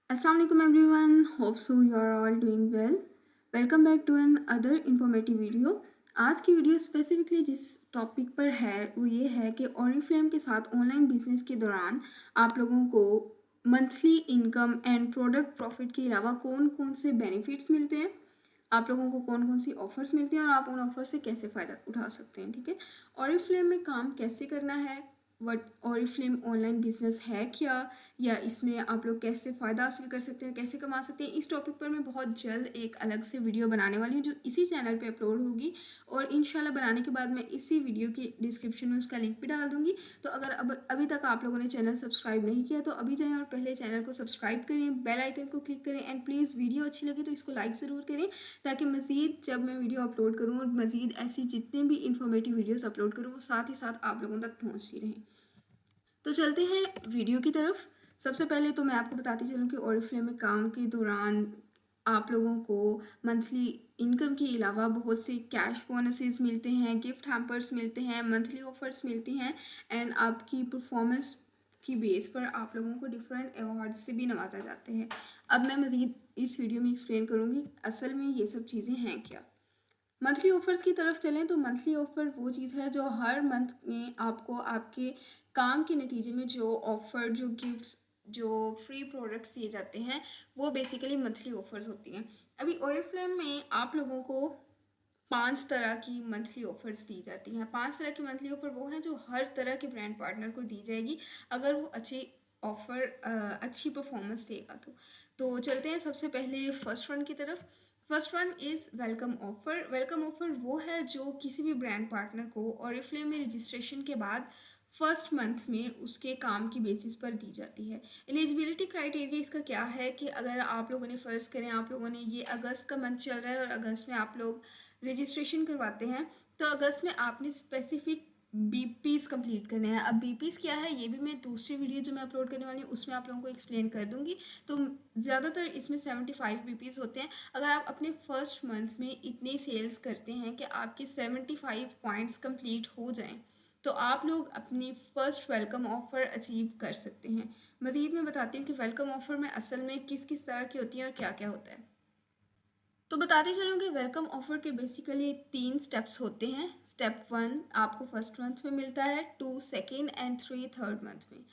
Assalamu alaikum everyone. Hope so you are all doing well. Welcome back to an other informative video. आज की video specifically जिस topic पर है वो ये है कि ऑरिफ्लेम के साथ ऑनलाइन बिजनेस के दौरान आप लोगों को monthly income and product profit के अलावा कौन कौन से बेनिफिट्स मिलते हैं, आप लोगों को कौन कौन सी ऑफर्स मिलती हैं और आप उन ऑफर से कैसे फ़ायदा उठा सकते हैं। ठीक है, ऑरिफ्लेम में काम कैसे करना है, वट ऑरिफ्लेम ऑनलाइन बिजनेस है क्या, या इसमें आप लोग कैसे फ़ायदा हासिल कर सकते हैं, कैसे कमा सकते हैं, इस टॉपिक पर मैं बहुत जल्द एक अलग से वीडियो बनाने वाली हूँ जो इसी चैनल पे अपलोड होगी। और इंशाल्लाह बनाने के बाद मैं इसी वीडियो की डिस्क्रिप्शन में उसका लिंक भी डाल दूँगी। तो अगर अभी तक आप लोगों ने चैनल सब्सक्राइब नहीं किया तो अभी जाएँ और पहले चैनल को सब्सक्राइब करें, बेल आइकन को क्लिक करें एंड प्लीज़ वीडियो अच्छी लगी तो इसको लाइक ज़रूर करें, ताकि मज़ीद जब मैं वीडियो अपलोड करूँ और मज़ीद ऐसी जितने भी इंफॉर्मेटिव वीडियोस अपलोड करूँ वो साथ ही साथ आप लोगों तक पहुँचती रहें। तो चलते हैं वीडियो की तरफ। सबसे पहले तो मैं आपको बताती चलूँ कि ऑरिफ्लेम में काम के दौरान आप लोगों को मंथली इनकम के अलावा बहुत से कैश बोनसेस मिलते हैं, गिफ्ट हैम्पर्स मिलते हैं, मंथली ऑफर्स मिलती हैं एंड आपकी परफॉर्मेंस की बेस पर आप लोगों को डिफरेंट अवार्ड से भी नवाजा जाते हैं। अब मैं मज़ीद इस वीडियो में एक्सप्लेन करूँगी असल में ये सब चीज़ें हैं क्या। मंथली ऑफर्स की तरफ चलें तो मंथली ऑफर वो चीज़ है जो हर मंथ में आपको आपके काम के नतीजे में जो ऑफर, जो गिफ्ट्स, जो फ्री प्रोडक्ट्स दिए जाते हैं वो बेसिकली मंथली ऑफर्स होती हैं। अभी ओरिफ्लेम में आप लोगों को 5 तरह की मंथली ऑफर्स दी जाती हैं। 5 तरह की मंथली ऑफर वो हैं जो हर तरह के ब्रांड पार्टनर को दी जाएगी अगर वो अच्छी परफॉर्मेंस देगा तो चलते हैं सबसे पहले फर्स्ट वन की तरफ। First one is welcome offer. Welcome offer वो है जो किसी भी ब्रांड पार्टनर को ऑरिफ्लेम में रजिस्ट्रेशन के बाद फर्स्ट मंथ में उसके काम की बेसिस पर दी जाती है। एलिजिबिलिटी क्राइटेरिया इसका क्या है कि अगर आप लोगों ने फ़र्ज़ करें आप लोगों ने ये अगस्त का मंथ चल रहा है और अगस्त में आप लोग रजिस्ट्रेशन करवाते हैं तो अगस्त में आपने स्पेसिफिक बीपीज़ कंप्लीट करने हैं। अब बीपीज़ क्या है ये भी मैं दूसरी वीडियो जो मैं अपलोड करने वाली हूँ उसमें आप लोगों को एक्सप्लेन कर दूँगी। तो ज़्यादातर इसमें 75 बीपीज़ होते हैं। अगर आप अपने फर्स्ट मंथ में इतनी सेल्स करते हैं कि आपके 75 पॉइंट्स कंप्लीट हो जाएं तो आप लोग अपनी फ़र्स्ट वेलकम ऑफ़र अचीव कर सकते हैं। मज़ीद मैं बताती हूँ कि वेलकम ऑफ़र में असल में किस किस तरह की होती है और क्या क्या होता है। तो बताते चलूँ कि वेलकम ऑफ़र के बेसिकली 3 स्टेप्स होते हैं। स्टेप 1 आपको फर्स्ट मंथ में मिलता है, 2 सेकेंड एंड 3 थर्ड मंथ में।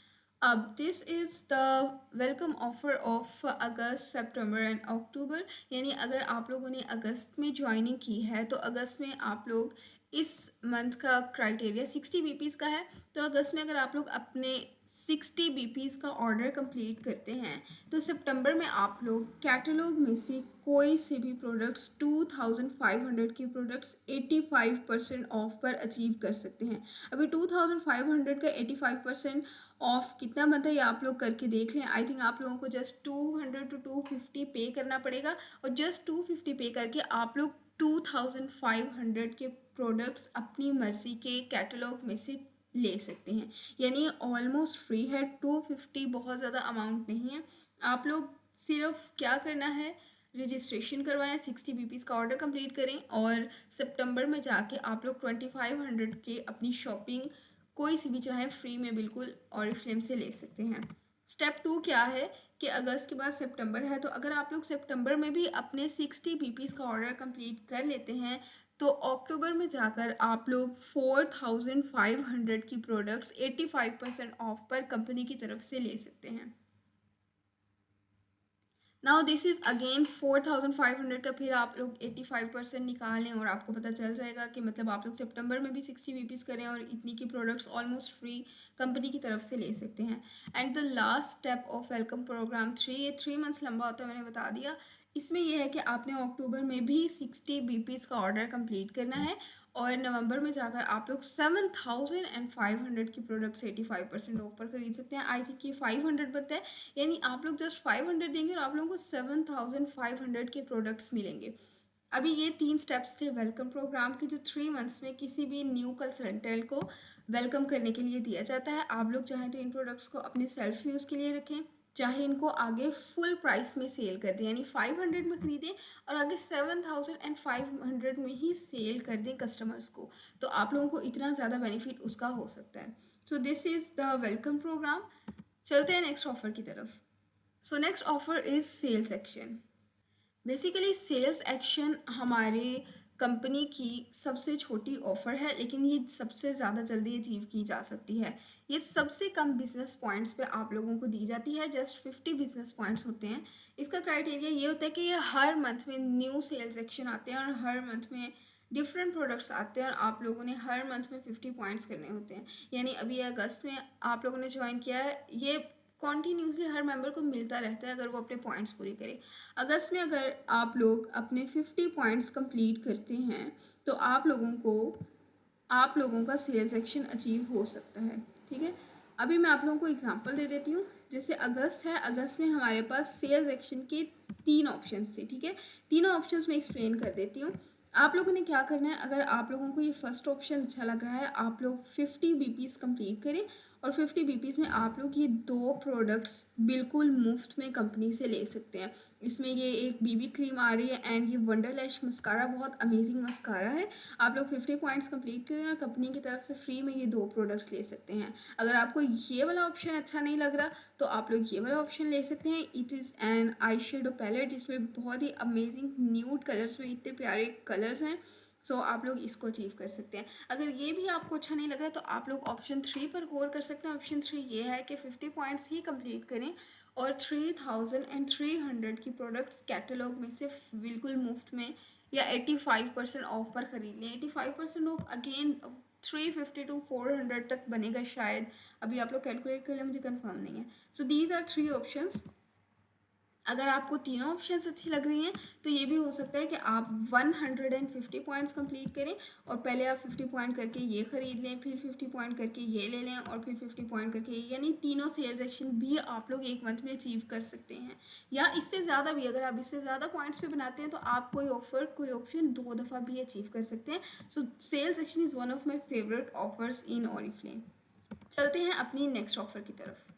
अब this is the welcome offer of August, September and October. यानी अगर आप लोगों ने अगस्त में ज्वाइनिंग की है तो अगस्त में आप लोग इस मंथ का क्राइटेरिया 60 बीपीज़ का है। तो अगस्त में अगर आप लोग अपने 60 बीपीज़ का ऑर्डर कंप्लीट करते हैं तो सितंबर में आप लोग कैटलॉग में से कोई से भी प्रोडक्ट्स 2500 के प्रोडक्ट्स 85% ऑफ पर अचीव कर सकते हैं। अभी 2500 का 85% ऑफ कितना बनता है ये आप लोग करके देख लें। आई थिंक आप लोगों को जस्ट 200 टू 250 पे करना पड़ेगा और जस्ट 250 पे करके आप लोग 2500 के प्रोडक्ट्स अपनी मर्जी के कैटलॉग में से ले सकते हैं। यानी ऑलमोस्ट फ्री है। 250 बहुत ज़्यादा अमाउंट नहीं है। आप लोग सिर्फ क्या करना है, रजिस्ट्रेशन करवाएं, 60 बीपीज़ का ऑर्डर कंप्लीट करें और सितंबर में जाके आप लोग 2500 के अपनी शॉपिंग कोई सी भी चाहे फ्री में बिल्कुल ऑरिफ्लेम से ले सकते हैं। स्टेप 2 क्या है कि अगस्त के बाद सितंबर है तो अगर आप लोग सितंबर में भी अपने 60 बीपीज़ का ऑर्डर कंप्लीट कर लेते हैं तो अक्टूबर में जाकर आप लोग 4500 की प्रोडक्ट्स 85% ऑफ पर कंपनी की तरफ से ले सकते हैं। नाउ दिस इज़ अगेन 4500 का फिर आप लोग 85% निकाल लें और आपको पता चल जाएगा कि मतलब आप लोग सितंबर में भी 60 बीपीज़ करें और इतनी की प्रोडक्ट्स ऑलमोस्ट फ्री कंपनी की तरफ से ले सकते हैं। And the last step of welcome program 3, ये 3 मंथ्स लंबा होता है मैंने बता दिया। इसमें यह है कि आपने अक्टूबर में भी 60 बीपीज़ का ऑर्डर कंप्लीट करना है और नवंबर में जाकर आप लोग 7500 की प्रोडक्ट्स 85% ऑफ पर खरीद सकते हैं। आई थिंक ये 500 बनता है, यानी आप लोग जस्ट 500 देंगे और आप लोगों को 7500 के प्रोडक्ट्स मिलेंगे। अभी ये 3 स्टेप्स थे वेलकम प्रोग्राम के जो 3 मंथ्स में किसी भी न्यू कंसल्टेंट को वेलकम करने के लिए दिया जाता है। आप लोग चाहें तो इन प्रोडक्ट्स को अपने सेल्फ यूज़ के लिए रखें, चाहे इनको आगे फुल प्राइस में सेल कर दें, यानी 500 में ख़रीदें और आगे 7500 में ही सेल कर दें कस्टमर्स को, तो आप लोगों को इतना ज़्यादा बेनिफिट उसका हो सकता है। So this is the welcome program. चलते हैं नेक्स्ट ऑफर की तरफ। So next offer is sales action. Basically sales action हमारे कंपनी की सबसे छोटी ऑफ़र है, लेकिन ये सबसे ज़्यादा जल्दी अचीव की जा सकती है। ये सबसे कम बिजनेस पॉइंट्स पे आप लोगों को दी जाती है, जस्ट 50 बिजनेस पॉइंट्स होते हैं। इसका क्राइटेरिया ये होता है कि ये हर मंथ में न्यू सेल्स एक्शन आते हैं और हर मंथ में डिफरेंट प्रोडक्ट्स आते हैं और आप लोगों ने हर मंथ में 50 पॉइंट्स करने होते हैं। यानी अभी अगस्त में आप लोगों ने ज्वाइन किया है, ये कॉन्टीन्यूसली हर मेंबर को मिलता रहता है अगर वो अपने पॉइंट्स पूरे करे। अगस्त में अगर आप लोग अपने 50 पॉइंट्स कंप्लीट करते हैं तो आप लोगों का सेल्स एक्शन अचीव हो सकता है। ठीक है, अभी मैं आप लोगों को एग्जांपल दे देती हूँ। जैसे अगस्त है, अगस्त में हमारे पास सेल्स एक्शन के 3 ऑप्शंस थे। ठीक है, तीनों ऑप्शंस में एक्सप्लेन कर देती हूँ। आप लोगों ने क्या करना है, अगर आप लोगों को ये फर्स्ट ऑप्शन अच्छा लग रहा है, आप लोग 50 बीपीस कंप्लीट करें और 50 बीपीस में आप लोग ये 2 प्रोडक्ट्स बिल्कुल मुफ्त में कंपनी से ले सकते हैं। इसमें ये एक बीबी क्रीम आ रही है एंड ये वंडरलैश मस्कारा, बहुत अमेजिंग मस्कारा है। आप लोग 50 पॉइंट्स कंप्लीट करें और कंपनी की तरफ से फ्री में ये 2 प्रोडक्ट्स ले सकते हैं। अगर आपको ये वाला ऑप्शन अच्छा नहीं लग रहा तो आप लोग ये वाला ऑप्शन ले सकते हैं। It is an eye shadow palette, जिसमें बहुत ही अमेजिंग न्यूड कलर्स में इतने प्यारे कलर्स हैं। सो आप लोग इसको अचीव कर सकते हैं। अगर ये भी आपको अच्छा नहीं लगा तो आप लोग ऑप्शन 3 पर गौर कर सकते हैं। ऑप्शन 3 ये है कि 50 पॉइंट्स ही कंप्लीट करें और 3300 की प्रोडक्ट्स कैटलॉग में से बिल्कुल मुफ्त में या 85% ऑफ पर ख़रीद लें। 85% ऑफ अगेन 350 टू 400 तक बनेगा शायद, अभी आप लोग कैलकुलेट कर लें, मुझे कंफर्म नहीं है। So these are 3 options. अगर आपको तीनों ऑप्शंस अच्छी लग रही हैं तो ये भी हो सकता है कि आप 150 पॉइंट्स कंप्लीट करें और पहले आप 50 पॉइंट करके ये ख़रीद लें, फिर 50 पॉइंट करके ये ले लें और फिर 50 पॉइंट करके, यानी तीनों सेल्स एक्शन भी आप लोग एक मंथ में अचीव कर सकते हैं। या इससे ज़्यादा भी, अगर आप इससे ज़्यादा पॉइंट्स पे बनाते हैं तो आप कोई ऑप्शन 2 दफ़ा भी अचीव कर सकते हैं। So sales action is one of my favourite offers in Oriflame. चलते हैं अपनी नेक्स्ट ऑफर की तरफ।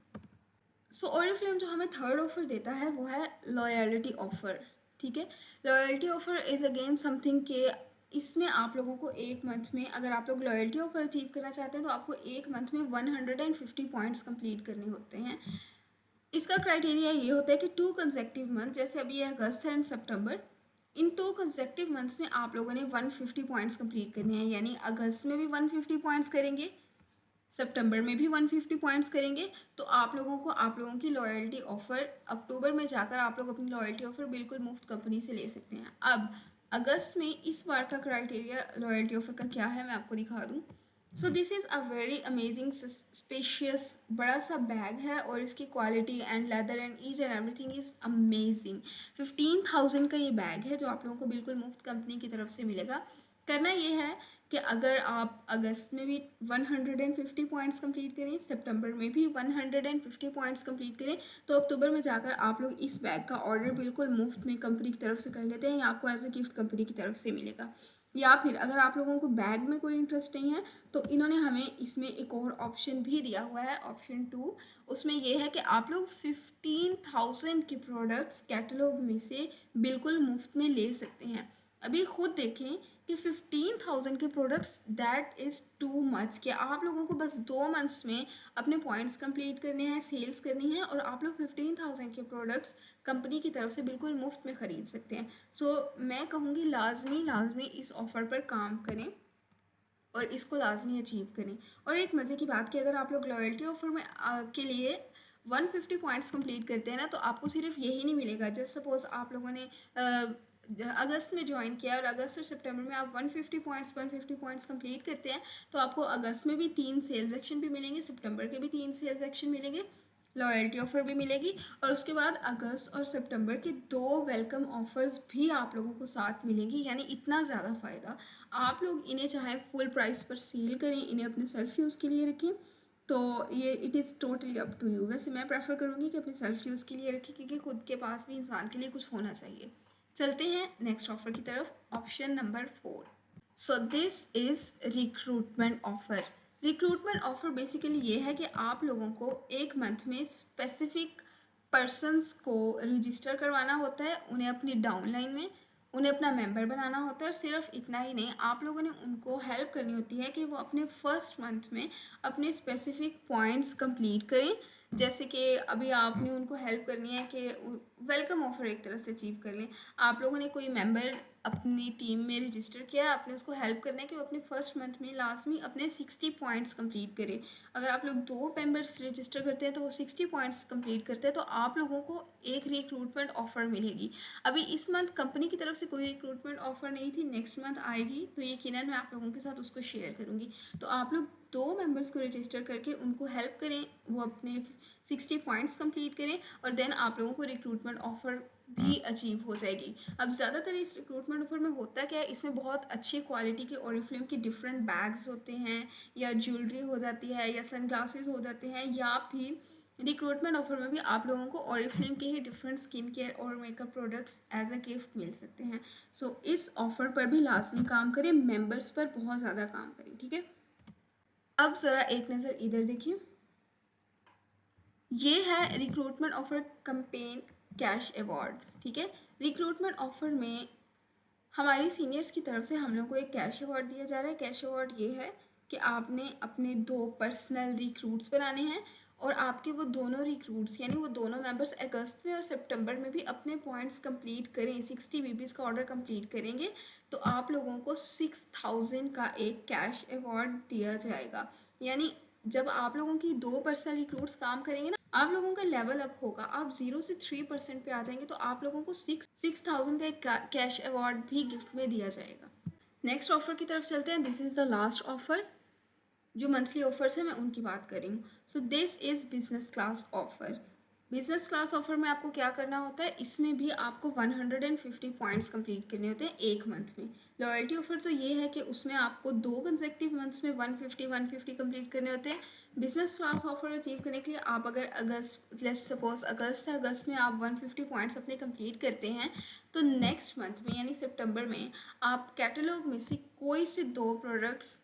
सो ऑरिफ्लेम जो हमें थर्ड ऑफर देता है वो है लॉयल्टी ऑफर। ठीक है, loyalty offer is again something के इसमें आप लोगों को एक मंथ में, अगर आप लोग लॉयल्टी ऑफर अचीव करना चाहते हैं तो आपको एक मंथ में 150 पॉइंट्स कंप्लीट करने होते हैं। इसका क्राइटेरिया ये होता है कि 2 कंसेक्टिव मंथ, जैसे अभी ये अगस्त एंड सितंबर, इन 2 कंसेक्टिव मंथ्स में आप लोगों ने 150 पॉइंट्स कंप्लीट करने हैं। यानी अगस्त में भी 150 पॉइंट्स करेंगे, सितंबर में भी 150 पॉइंट्स करेंगे, तो आप लोगों की लॉयल्टी ऑफ़र अक्टूबर में जाकर आप लोग अपनी लॉयल्टी ऑफ़र बिल्कुल मुफ्त कंपनी से ले सकते हैं। अब अगस्त में इस बार का क्राइटेरिया लॉयल्टी ऑफ़र का क्या है, मैं आपको दिखा दूँ। सो this is a very amazing spacious बड़ा सा बैग है और इसकी quality and leather and each and everything is amazing. 15,000 का ये बैग है जो आप लोगों को बिल्कुल मुफ्त कंपनी की तरफ से मिलेगा। करना ये है कि अगर आप अगस्त में भी 150 पॉइंट्स कंप्लीट करें, सितंबर में भी 150 पॉइंट्स कंप्लीट करें, तो अक्टूबर में जाकर आप लोग इस बैग का ऑर्डर बिल्कुल मुफ्त में कंपनी की तरफ से कर लेते हैं या आपको एज ए गिफ्ट कंपनी की तरफ से मिलेगा। या फिर अगर आप लोगों को बैग में कोई इंटरेस्ट नहीं है तो इन्होंने हमें इसमें एक और ऑप्शन भी दिया हुआ है, ऑप्शन 2। उसमें यह है कि आप लोग 15,000 के प्रोडक्ट्स कैटलॉग में से बिल्कुल मुफ्त में ले सकते हैं। अभी खुद देखें कि 15,000 के products, that is too much. कि आप लोगों को बस 2 मंथ्स में अपने पॉइंट्स कंप्लीट करने हैं, सेल्स करनी है और आप लोग 15,000 के प्रोडक्ट्स कंपनी की तरफ से बिल्कुल मुफ्त में ख़रीद सकते हैं। सो मैं कहूँगी लाजमी इस ऑफ़र पर काम करें और इसको लाजमी अचीव करें। और एक मज़े की बात कि अगर आप लोग लॉयल्टी ऑफ़र में के लिए 150 पॉइंट्स कंप्लीट करते हैं ना, तो आपको सिर्फ यही नहीं मिलेगा। जैसे सपोज़ आप लोगों ने अगस्त में ज्वाइन किया और अगस्त और सितंबर में आप 150 पॉइंट्स कंप्लीट करते हैं, तो आपको अगस्त में भी 3 सेल्स एक्शन भी मिलेंगे, सितंबर के भी 3 सेल्स एक्शन मिलेंगे, लॉयल्टी ऑफ़र भी मिलेगी और उसके बाद अगस्त और सितंबर के 2 वेलकम ऑफ़र्स भी आप लोगों को साथ मिलेंगी। यानी इतना ज़्यादा फ़ायदा। आप लोग इन्हें चाहे फुल प्राइस पर सेल करें, इन्हें अपने सेल्फ यूज़ के लिए रखें, तो ये it is totally up to you. वैसे मैं प्रेफर करूँगी कि अपने सेल्फ यूज़ के लिए रखें, क्योंकि खुद के पास भी इंसान के लिए कुछ होना चाहिए। चलते हैं नेक्स्ट ऑफर की तरफ, option number 4। So this is recruitment offer. Recruitment offer basically ये है कि आप लोगों को एक मंथ में स्पेसिफिक पर्सनस को रजिस्टर करवाना होता है, उन्हें अपनी डाउनलाइन में उन्हें अपना मेंबर बनाना होता है। और सिर्फ इतना ही नहीं, आप लोगों ने उनको हेल्प करनी होती है कि वो अपने फर्स्ट मंथ में अपने स्पेसिफिक पॉइंट्स कंप्लीट करें जैसे कि अभी आपने उनको हेल्प करनी है कि वेलकम ऑफर एक तरह से अचीव कर लें। आप लोगों ने कोई मेंबर अपनी टीम में रजिस्टर किया है, आपने उसको हेल्प करना है कि वो अपने फर्स्ट मंथ में लास्ट में अपने 60 पॉइंट्स कंप्लीट करे। अगर आप लोग 2 मेंबर्स रजिस्टर करते हैं तो वो 60 पॉइंट्स कंप्लीट करते हैं तो आप लोगों को एक रिक्रूटमेंट ऑफर मिलेगी। अभी इस मंथ कंपनी की तरफ से कोई रिक्रूटमेंट ऑफर नहीं थी, नेक्स्ट मंथ आएगी तो यकीनन मैं आप लोगों के साथ उसको शेयर करूँगी। तो आप लोग 2 मेंबर्स को रजिस्टर करके उनको हेल्प करें, वो अपने 60 पॉइंट्स कंप्लीट करें और देन आप लोगों को रिक्रूटमेंट ऑफर भी अचीव हो जाएगी। अब ज़्यादातर इस रिक्रूटमेंट ऑफर में होता क्या है, इसमें बहुत अच्छी क्वालिटी के ओरिफ्लेम के डिफरेंट बैग्स होते हैं, या ज्वेलरी हो जाती है, या सनग्लासेस हो जाते हैं, या फिर रिक्रूटमेंट ऑफर में भी आप लोगों को ओरिफ्लेम के ही डिफरेंट स्किन केयर और makeup products as a gift मिल सकते हैं। सो इस ऑफर पर भी लाजमी काम करें, मेंबर्स पर बहुत ज़्यादा काम करें, ठीक है। अब ज़रा एक नज़र इधर देखिए, ये है recruitment offer campaign cash award, ठीक है। रिक्रूटमेंट ऑफर में हमारी सीनियर्स की तरफ से हम लोग को एक कैश अवार्ड दिया जा रहा है। कैश अवार्ड ये है कि आपने अपने 2 पर्सनल रिक्रूट्स बनाने हैं और आपके वो दोनों रिक्रूट्स यानी वो दोनों मेंबर्स अगस्त में और सितंबर में भी अपने पॉइंट्स कंप्लीट करें, 60 बीबीज का ऑर्डर कंप्लीट करेंगे तो आप लोगों को 6000 का एक कैश अवार्ड दिया जाएगा। यानी जब आप लोगों की 2 पर्सनल रिक्रूट्स काम करेंगे ना, आप लोगों का लेवल अप होगा, आप 0 से 3% पे आ जाएंगे तो आप लोगों को 6000 का एक कैश अवार्ड भी गिफ्ट में दिया जाएगा। नेक्स्ट ऑफर की तरफ चलते हैं। This is the last offer, जो मंथली ऑफर्स है मैं उनकी बात कर रही हूँ। सो this is business class offer. Business class offer में आपको क्या करना होता है, इसमें भी आपको 150 पॉइंट्स कंप्लीट करने होते हैं एक मंथ में। लॉयल्टी ऑफर तो ये है कि उसमें आपको 2 कंसेक्टिव मंथ्स में 150 कंप्लीट करने होते हैं। बिजनेस क्लास ऑफर अचीव करने के लिए आप अगर अगस्त, लेट्स सपोज अगस्त से अगस्त में आप 150 पॉइंट्स अपने कंप्लीट करते हैं तो नेक्स्ट मंथ में यानी सितंबर में आप कैटलॉग में से कोई से 2 प्रोडक्ट्स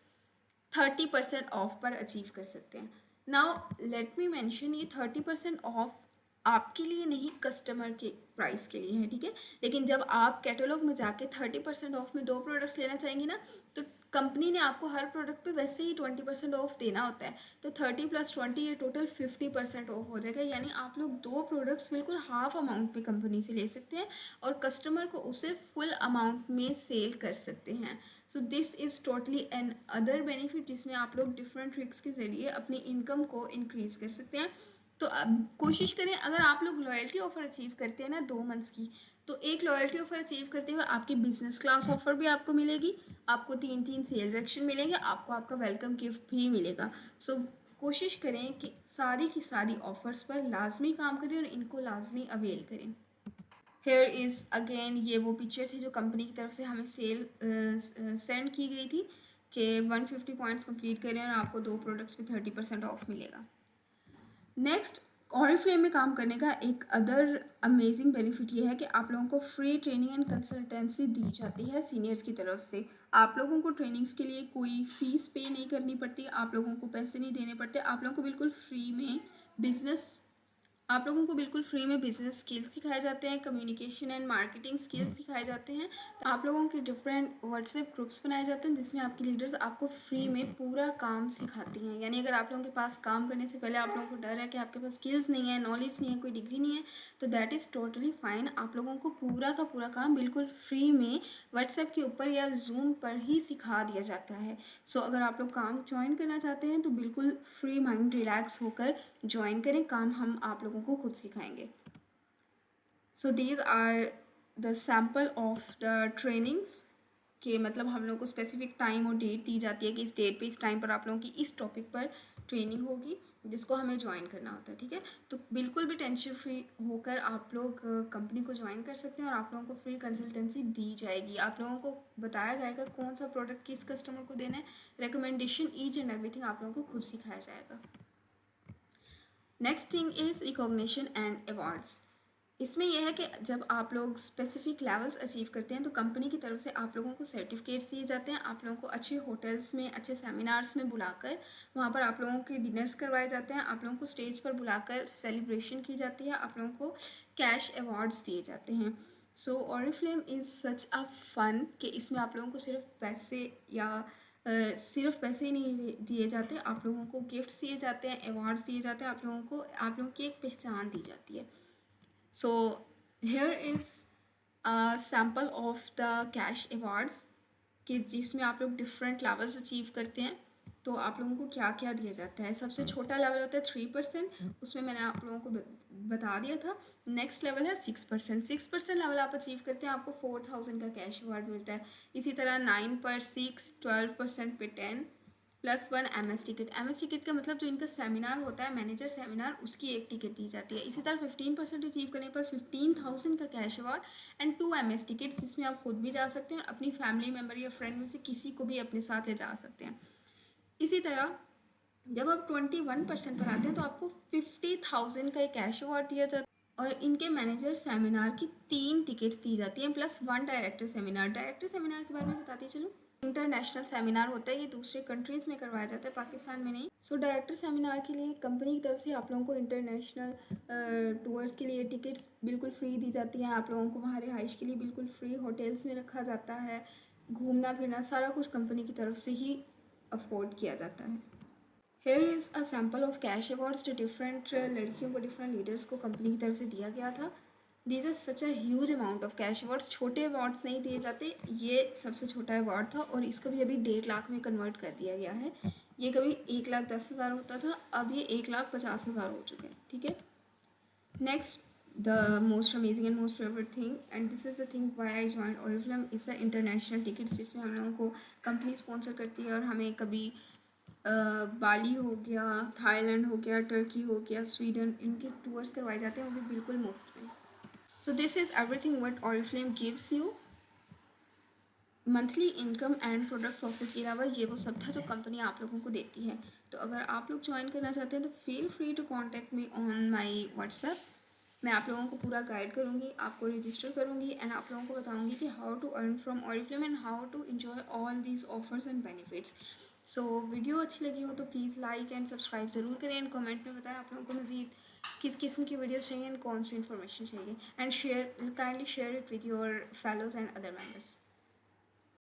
30% ऑफ पर अचीव कर सकते हैं। नाउ लेट मी मेंशन, ये 30% ऑफ आपके लिए नहीं, कस्टमर के प्राइस के लिए है, ठीक है। लेकिन जब आप कैटलॉग में जाके 30% ऑफ में 2 प्रोडक्ट्स लेना चाहेंगे ना, तो कंपनी ने आपको हर प्रोडक्ट पे वैसे ही 20% ऑफ देना होता है, तो 30 + 20 ये टोटल 50% ऑफ हो जाएगा। यानी आप लोग 2 प्रोडक्ट्स बिल्कुल हाफ अमाउंट पे कंपनी से ले सकते हैं और कस्टमर को उसे फुल अमाउंट में सेल कर सकते हैं। So this is totally another benefit, जिसमें आप लोग डिफरेंट ट्रिक्स के ज़रिए अपनी इनकम को इंक्रीज़ कर सकते हैं। तो अब कोशिश करें, अगर आप लोग लॉयल्टी ऑफर अचीव करते हैं ना 2 मंथ्स की, तो एक लॉयल्टी ऑफर अचीव करते हुए आपकी बिजनेस क्लास ऑफर भी आपको मिलेगी, आपको 3 सेल्स एक्शन मिलेंगे, आपको आपका वेलकम गिफ्ट भी मिलेगा। सो कोशिश करें कि सारी की सारी ऑफर्स पर लाजमी काम करें और इनको लाजमी अवेल करें। हेयर इज़ अगेन, ये वो पिक्चर थी जो कंपनी की तरफ से हमें सेल सेंड की गई थी कि 150 पॉइंट्स कंप्लीट करें और आपको 2 प्रोडक्ट्स पे 30% ऑफ मिलेगा। नेक्स्ट, ऑरिफ्लेम में काम करने का एक अदर अमेजिंग बेनिफिट ये है कि आप लोगों को फ्री ट्रेनिंग एंड कंसल्टेंसी दी जाती है सीनियर्स की तरफ से। आप लोगों को ट्रेनिंग्स के लिए कोई फीस पे नहीं करनी पड़ती, आप लोगों को पैसे नहीं देने पड़ते, आप लोगों को बिल्कुल फ्री में बिजनेस आप लोगों को बिल्कुल फ्री में बिजनेस स्किल्स सिखाए जाते हैं, कम्युनिकेशन एंड मार्केटिंग स्किल्स सिखाए जाते हैं। तो आप लोगों के डिफरेंट व्हाट्सएप ग्रुप्स बनाए जाते हैं जिसमें आपकी लीडर्स आपको फ्री में पूरा काम सिखाती हैं। यानी अगर आप लोगों के पास काम करने से पहले आप लोगों को डर है कि आपके पास स्किल्स नहीं है, नॉलेज नहीं है, कोई डिग्री नहीं है, तो दैट इज़ टोटली फाइन। आप लोगों को पूरा का पूरा काम बिल्कुल फ्री में व्हाट्सएप के ऊपर या जूम पर ही सिखा दिया जाता है। सो अगर आप लोग काम ज्वाइन करना चाहते हैं तो बिल्कुल फ्री माइंड रिलैक्स होकर ज्वाइन करें, काम हम आप लोगों को खुद सिखाएंगे। So these are the sample of the trainings कि मतलब हम लोग को स्पेसिफिक टाइम और डेट दी जाती है कि इस डेट पे इस टाइम पर आप लोगों की इस टॉपिक पर ट्रेनिंग होगी जिसको हमें ज्वाइन करना होता है, ठीक है। तो बिल्कुल भी टेंशन फ्री होकर आप लोग कंपनी को ज्वाइन कर सकते हैं और आप लोगों को फ्री कंसल्टेंसी दी जाएगी। आप लोगों को बताया जाएगा कौन सा प्रोडक्ट किस कस्टमर को देना है, रिकमेंडेशन ईच एंड एवरीथिंग आप लोगों को खुद सिखाया जाएगा। Next thing is recognition and awards. इसमें यह है कि जब आप लोग स्पेसिफिक लेवल्स अचीव करते हैं तो कंपनी की तरफ से आप लोगों को सर्टिफिकेट्स दिए जाते हैं, आप लोगों को अच्छे होटल्स में, अच्छे सेमिनार्स में बुलाकर वहाँ पर आप लोगों के डिनर्स करवाए जाते हैं, आप लोगों को स्टेज पर बुलाकर सेलिब्रेशन की जाती है, आप लोगों को कैश अवार्ड्स दिए जाते हैं। So Oriflame is such a fun कि इसमें आप लोगों को सिर्फ पैसे या सिर्फ पैसे ही नहीं दिए जाते, आप लोगों को गिफ्ट्स दिए जाते हैं, अवार्ड्स दिए जाते हैं, आप लोगों की एक पहचान दी जाती है। So here is sample of the cash awards कि जिसमें आप लोग डिफरेंट लेवल्स अचीव करते हैं। तो आप लोगों को क्या क्या दिया जाता है, सबसे छोटा लेवल होता है 3%, उसमें मैंने आप लोगों को बता दिया था। नेक्स्ट लेवल है 6%, 6% लेवल आप अचीव करते हैं, आपको 4000 का कैश अवार्ड मिलता है। इसी तरह 9 पर 6, 12% पे 10 +1 MS टिकट। MS टिकट का मतलब जो इनका सेमिनार होता है, मैनेजर सेमिनार, उसकी एक टिकट दी जाती है। इसी तरह 15% अचीव करने पर 15000 का cash award and 2 MS ticket, जिसमें आप खुद भी जा सकते हैं, अपनी फैमिली मेम्बर या फ्रेंड में से किसी को भी अपने साथ ले जा सकते हैं। इसी तरह जब आप 21% पर आते हैं तो आपको 50,000 का एक कैश अवार्ड दिया जाता है और इनके मैनेजर सेमिनार की 3 टिकट्स दी जाती हैं +1 डायरेक्टर सेमिनार। डायरेक्टर सेमिनार के बारे में बताती चलूँ, इंटरनेशनल सेमिनार होता है, ये दूसरे कंट्रीज़ में करवाया जाता है, पाकिस्तान में नहीं। सो डायरेक्टर सेमिनार के लिए कंपनी की तरफ से आप लोगों को इंटरनेशनल टूर्स के लिए टिकट्स बिल्कुल फ्री दी जाती हैं, आप लोगों को वहाँ रिहाइश के लिए बिल्कुल फ्री होटल्स में रखा जाता है, घूमना फिरना सारा कुछ कंपनी की तरफ से ही अफोर्ड किया जाता है। Here is a sample of cash awards जो डिफरेंट लड़कियों को, डिफरेंट लीडर्स को कंपनी की तरफ से दिया गया था। These are such a huge amount of cash awards, छोटे अवार्ड्स नहीं दिए जाते, ये सबसे छोटा अवार्ड था और इसको भी अभी 1.5 लाख में कन्वर्ट कर दिया गया है। ये कभी 1,10,000 होता था, अब ये 1,50,000 हो चुके हैं, ठीक है। Next, the most amazing and most favourite thing and this is the thing why I join Oriflame is the international tickets, जिसमें हम लोगों को कंपनी स्पॉन्सर करती है और हमें कभी बाली हो गया, थाईलैंड हो गया, टर्की हो गया, स्वीडन, इनके टूर्स करवाए जाते हैं, वो भी बिल्कुल मुफ्त में। सो this is everything what Oriflame gives you. Monthly income and product profit के अलावा ये वो सब था जो कंपनी आप लोगों को देती है। तो अगर आप लोग ज्वाइन करना चाहते हैं तो feel free to contact me on my WhatsApp. मैं आप लोगों को पूरा गाइड करूँगी, आपको रजिस्टर करूँगी एंड आप लोगों को बताऊँगी कि how to earn from Oriflame and how to enjoy all these offers and benefits. So video अच्छी लगी हो तो प्लीज़ लाइक एंड सब्सक्राइब ज़रूर करें एंड कमेंट में बताएं आप लोगों को मज़ीद किस किस्म की वीडियोस चाहिए एंड कौन सी इन्फॉर्मेशन चाहिए and kindly share it with your fellows and other members.